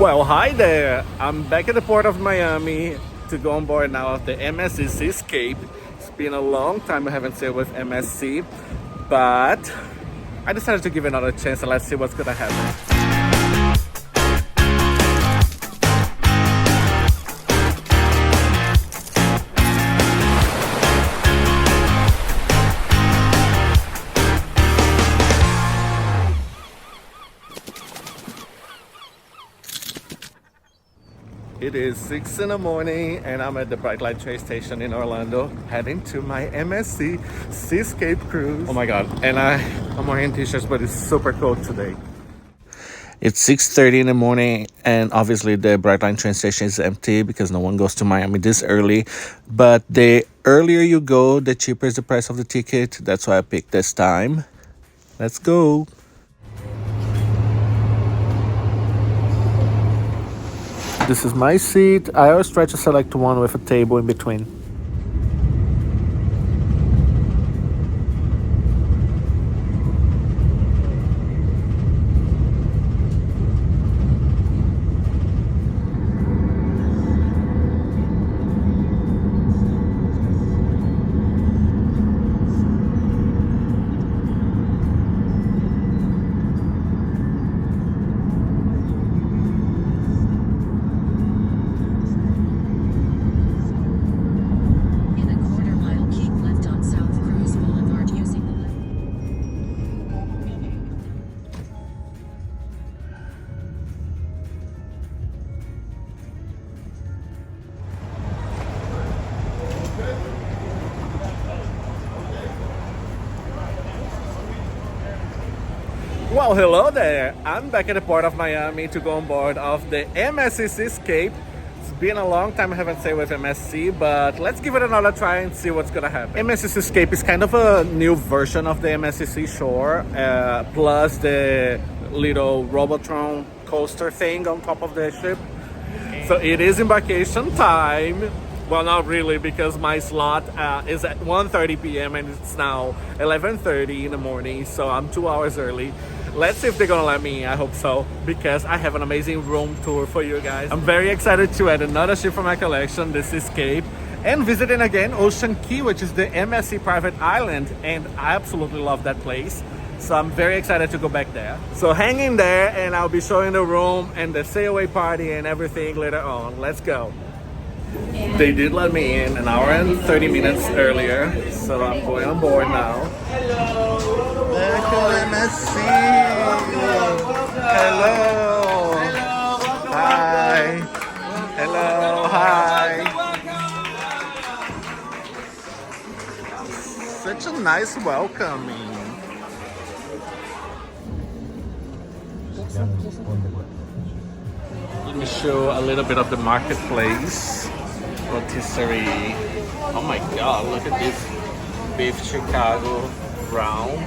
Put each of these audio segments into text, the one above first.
Well, hi there. I'm back at the port of Miami to go on board now of the MSC Seascape. It's been a long time I haven't sailed with MSC, but I decided to give it another chance and let's see what's gonna happen. It is 6 in the morning and I'm at the Bright Light train station in Orlando heading to my MSC Seascape cruise. Oh my god, and I'm wearing t-shirts, but it's super cold today. It's 6:30 in the morning and obviously the Bright Line train station is empty because no one goes to Miami this early. But the earlier you go, the cheaper is the price of the ticket. That's why I picked this time. Let's go. This is my seat. I always try to select one with a table in between. Well, hello there. I'm back at the port of Miami to go on board of the MSC Seascape. It's been a long time I haven't sailed with MSC, but let's give it another try and see what's gonna happen. MSC Seascape is kind of a new version of the MSC Seashore, plus the little Robotron coaster thing on top of the ship. So it is embarkation time. Well, not really, because my slot is at 1:30 p.m. and it's now 11:30 in the morning, so I'm 2 hours early. Let's see if they're gonna let me in. I hope so, because I have an amazing room tour for you guys. I'm very excited to add another ship for my collection, the Seascape, and visiting again Ocean Key, which is the MSC private island, and I absolutely love that place. So I'm very excited to go back there. So hang in there and I'll be showing the room and the Sailaway party and everything later on. Let's go. They did let me in an hour and 30 minutes earlier, so I'm going on board now. Hello. Back to MSC. Hello. Hi. Hello. Hi. Such a nice welcoming. Let me show a little bit of the marketplace. Rotisserie. Oh my god, look at this beef Chicago round.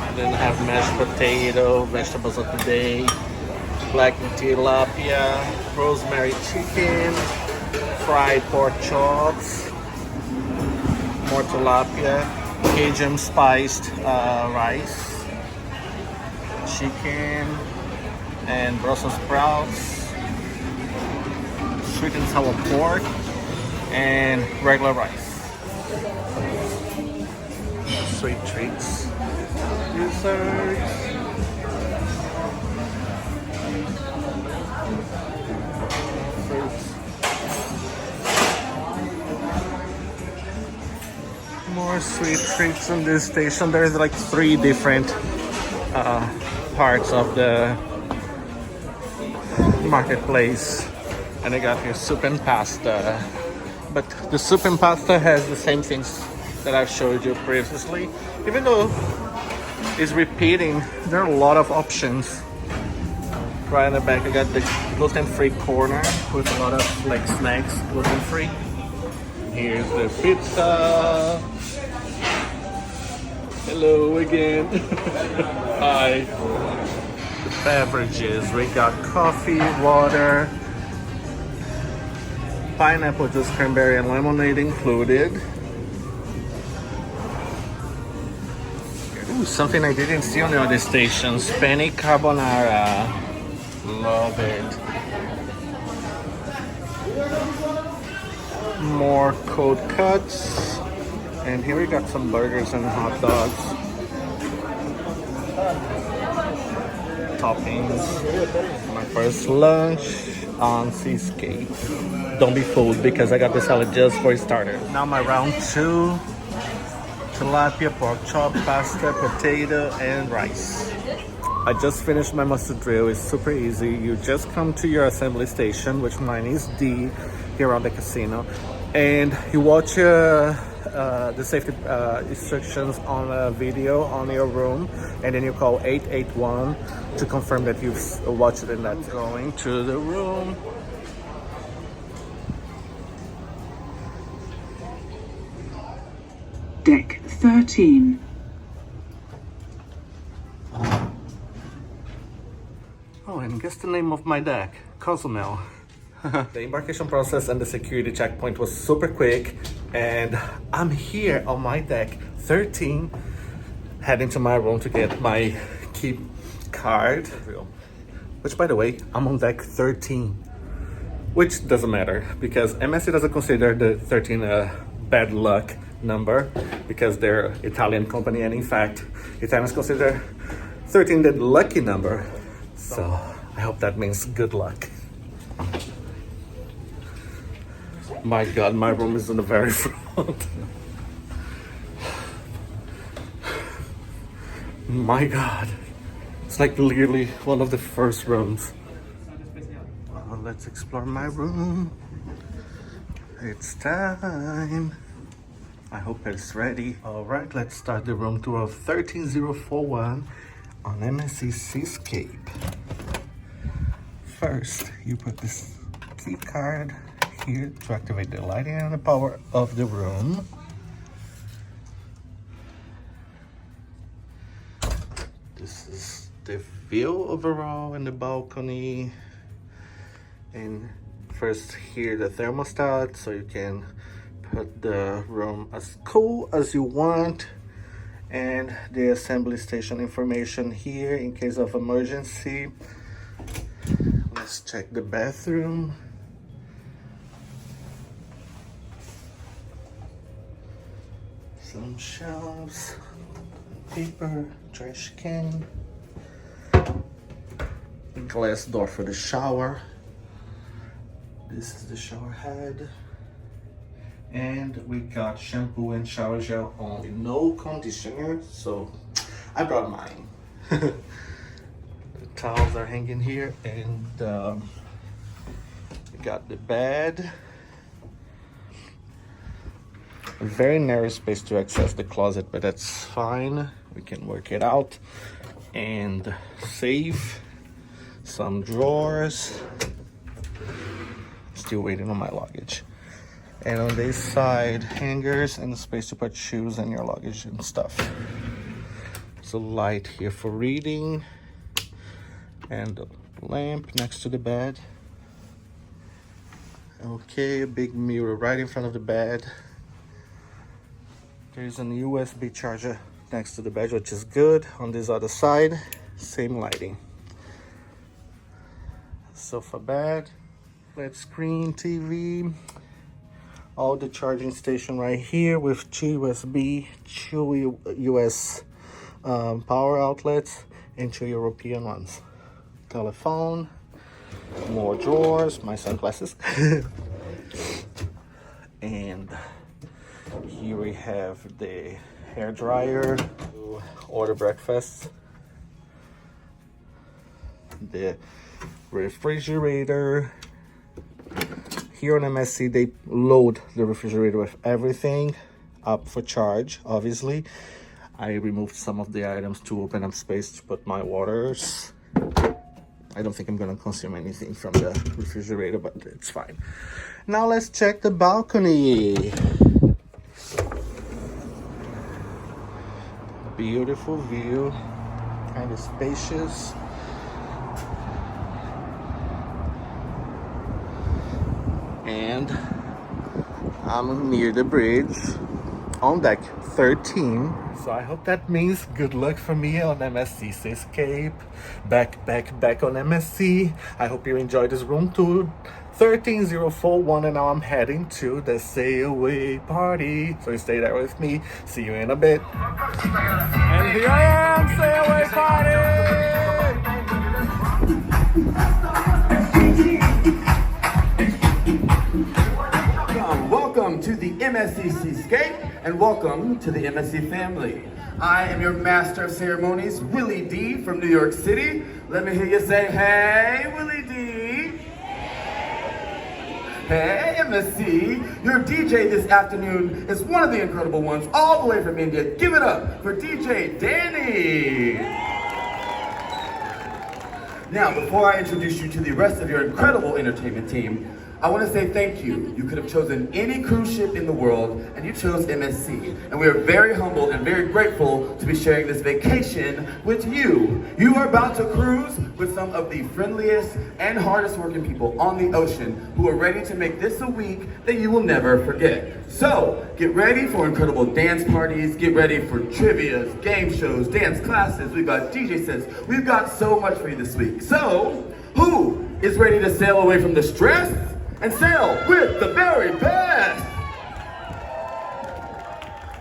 And then I have mashed potato, vegetables of the day, black tilapia, rosemary chicken, fried pork chops, more tilapia, Cajun spiced rice, chicken, and Brussels sprouts, sweet and sour pork, and regular rice. Sweet treats, desserts, fruits, more sweet treats on this station. There's like 3 different parts of the marketplace, and I got here soup and pasta, but the soup and pasta has the same things that I've showed you previously. Even though it's repeating, there are a lot of options. Right in the back I got the gluten-free corner with a lot of like snacks, gluten-free. Here's the pizza. Hello again. Hi. Beverages, we got coffee, water, pineapple juice, cranberry and lemonade included. Ooh, something I didn't see on the other stations, penne carbonara. Love love it. More cold cuts. And here we got some burgers and hot dogs. Toppings. My first lunch on Seascape. Don't be fooled because I got the salad just for starters. Now my round 2. Tilapia, pork chop, pasta, potato, and rice. I just finished my mustard drill. It's super easy. You just come to your assembly station, which mine is D, here on the casino, and you watch the safety instructions on a video on your room, and then you call 881 to confirm that you've watched it, and that's going to the room. Deck 13. Oh, and guess the name of my deck, Cozumel. The embarkation process and the security checkpoint was super quick, and I'm here on my deck 13, heading to my room to get my key card. Which, by the way, I'm on deck 13, which doesn't matter because MSC doesn't consider the 13 a bad luck number because they're Italian company, and in fact, Italians consider 13 the lucky number. So I hope that means good luck. My God, my room is in the very front. My God, it's like literally one of the first rooms. Let's explore my room. It's time. I hope it's ready. All right, let's start the room tour of 13041 on MSC Seascape. First, you put this key card here to activate the lighting and the power of the room. This is the view overall in the balcony. And first here the thermostat, so you can put the room as cool as you want, and the assembly station information here in case of emergency. Let's check the bathroom. Some shelves, paper, trash can, glass door for the shower. This is the shower head. And we got shampoo and shower gel only, no conditioner, so I brought mine. The towels are hanging here, and we got the bed. A very narrow space to access the closet, but that's fine. We can work it out. And safe, some drawers. Still waiting on my luggage. And on this side, hangers and a space to put shoes and your luggage and stuff. There's a light here for reading, and a lamp next to the bed. Okay, a big mirror right in front of the bed. There's an USB charger next to the bed, which is good. On this other side, same lighting. Sofa bed, flat screen TV. All the charging station right here with 2 USB, 2 US power outlets, and 2 European ones. Telephone, more drawers, my sunglasses. And here we have the hair dryer, order breakfast, the refrigerator. Here on MSC, they load the refrigerator with everything up for charge, obviously. I removed some of the items to open up space to put my waters. I don't think I'm gonna consume anything from the refrigerator, but it's fine. Now let's check the balcony. Beautiful view, kind of spacious. And I'm near the bridge on deck 13 So I hope that means good luck for me on MSC Seascape. Back on MSC. I hope you enjoyed this room tour. 13041, and now I'm heading to the Sailaway party. So you stay there with me. See you in a bit. And here I am, Sailaway party! Welcome to the MSC Seascape, and welcome to the MSC family. I am your master of ceremonies, Willie D from New York City. Let me hear you say, hey, Willie D. Hey, MSC. Your DJ this afternoon is one of the incredible ones, all the way from India. Give it up for DJ Danny. Now, before I introduce you to the rest of your incredible entertainment team, I want to say thank you. You could have chosen any cruise ship in the world, and you chose MSC. And we are very humbled and very grateful to be sharing this vacation with you. You are about to cruise with some of the friendliest and hardest working people on the ocean who are ready to make this a week that you will never forget. So, get ready for incredible dance parties, get ready for trivias, game shows, dance classes, we've got DJ sets, we've got so much for you this week. So, who is ready to sail away from the stress and sail with the very best?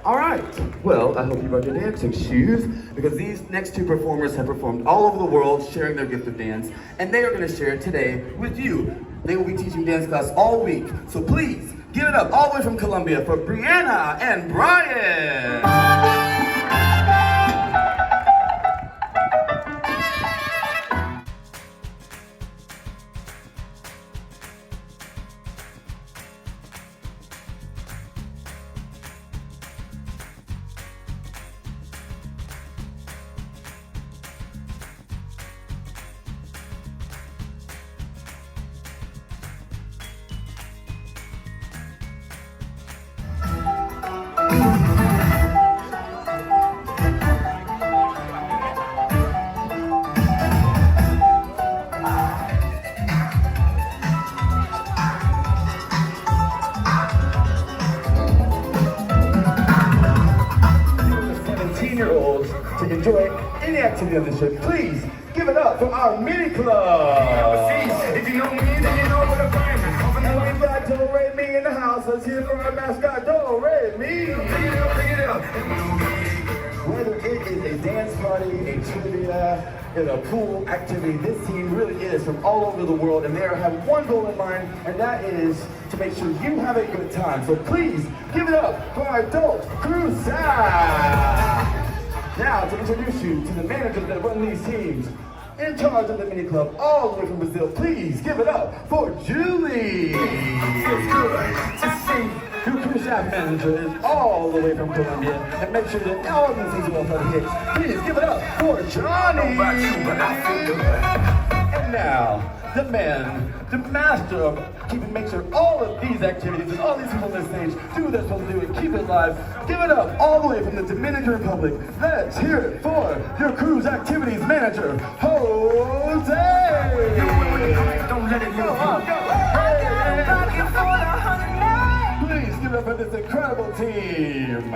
All right, well, I hope you brought your dancing shoes, because these next two performers have performed all over the world sharing their gift of dance, and they are gonna share it today with you. They will be teaching dance class all week, so please give it up all the way from Colombia for Brianna and Brian. To enjoy any activity on the ship, please give it up for our mini club. If you know me, then you know what I'm saying. And we've got Do Re Mi in the house. Let's hear from our mascot, Do Re Mi. Bring it up. Whether it is a dance party, a trivia, in a pool activity, this team really is from all over the world, and they have one goal in mind, and that is to make sure you have a good time. So please give it up for our adult crew staff. Now, to introduce you to the managers that run these teams, in charge of the mini club all the way from Brazil, please give it up for Julie. It's good to see your crew staff manager is all the way from Colombia, and make sure that all of these things are well hits. Please give it up for Johnny. And now, the man, the master of make sure all of these activities and all these people on this stage do what they're supposed to do and keep it live. Give it up all the way from the Dominican Republic. Let's hear it for your cruise activities manager, Jose. Don't let it go. Please give it up for this incredible team.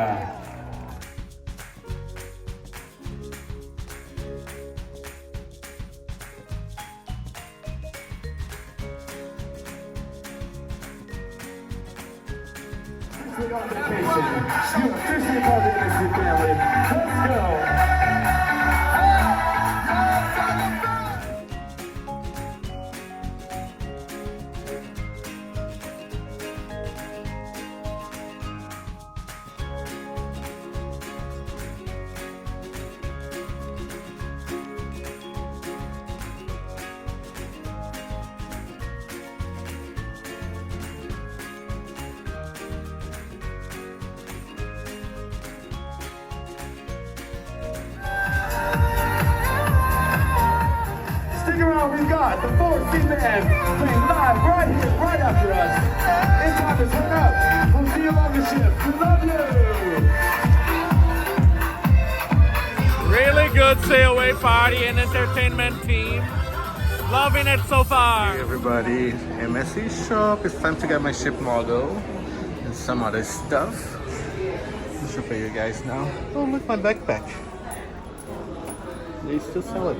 On vacation. You are officially part of the MSC family. Let's go. We've got the 4C band playing live right here, right after us. It's time to turn up. We'll see you on the ship. We love you. Really good Sailaway party and entertainment team. Loving it so far. Hey everybody, MSC shop. It's time to get my ship model and some other stuff. show for you guys now. Oh, look, my backpack. They still sell it.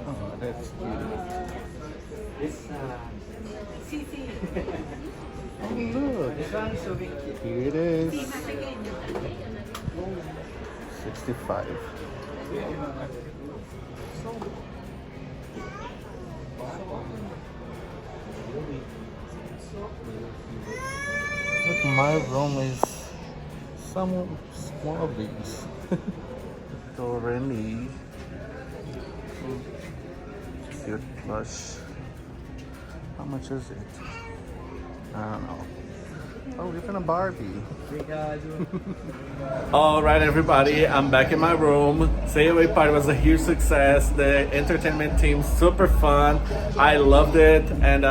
Oh, that's cute. Oh, look. Here it is. 65. Look, my room is some small of these. Doremi. Cute plush. How much is it? I don't know. Oh, even a Barbie. Alright everybody, I'm back in my room. Sailaway party was a huge success. The entertainment team, super fun. I loved it. And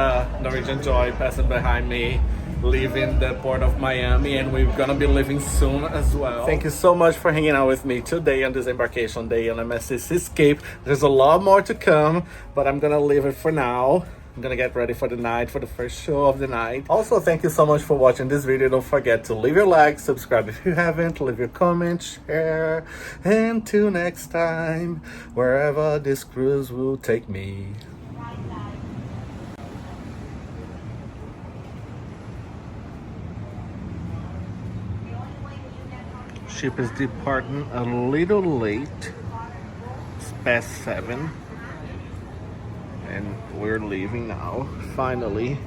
Norwegian Joy passing behind me, leaving the port of Miami, and we're gonna be leaving soon as well. Thank you so much for hanging out with me today on this embarkation day on MSC Seascape. There's a lot more to come, but I'm gonna leave it for now. I'm gonna get ready for the night, for the first show of the night. Also, thank you so much for watching this video. Don't forget to leave your like, subscribe if you haven't, leave your comment, share. Until next time, wherever this cruise will take me. Ship is departing a little late. It's past 7. And we're leaving now, finally.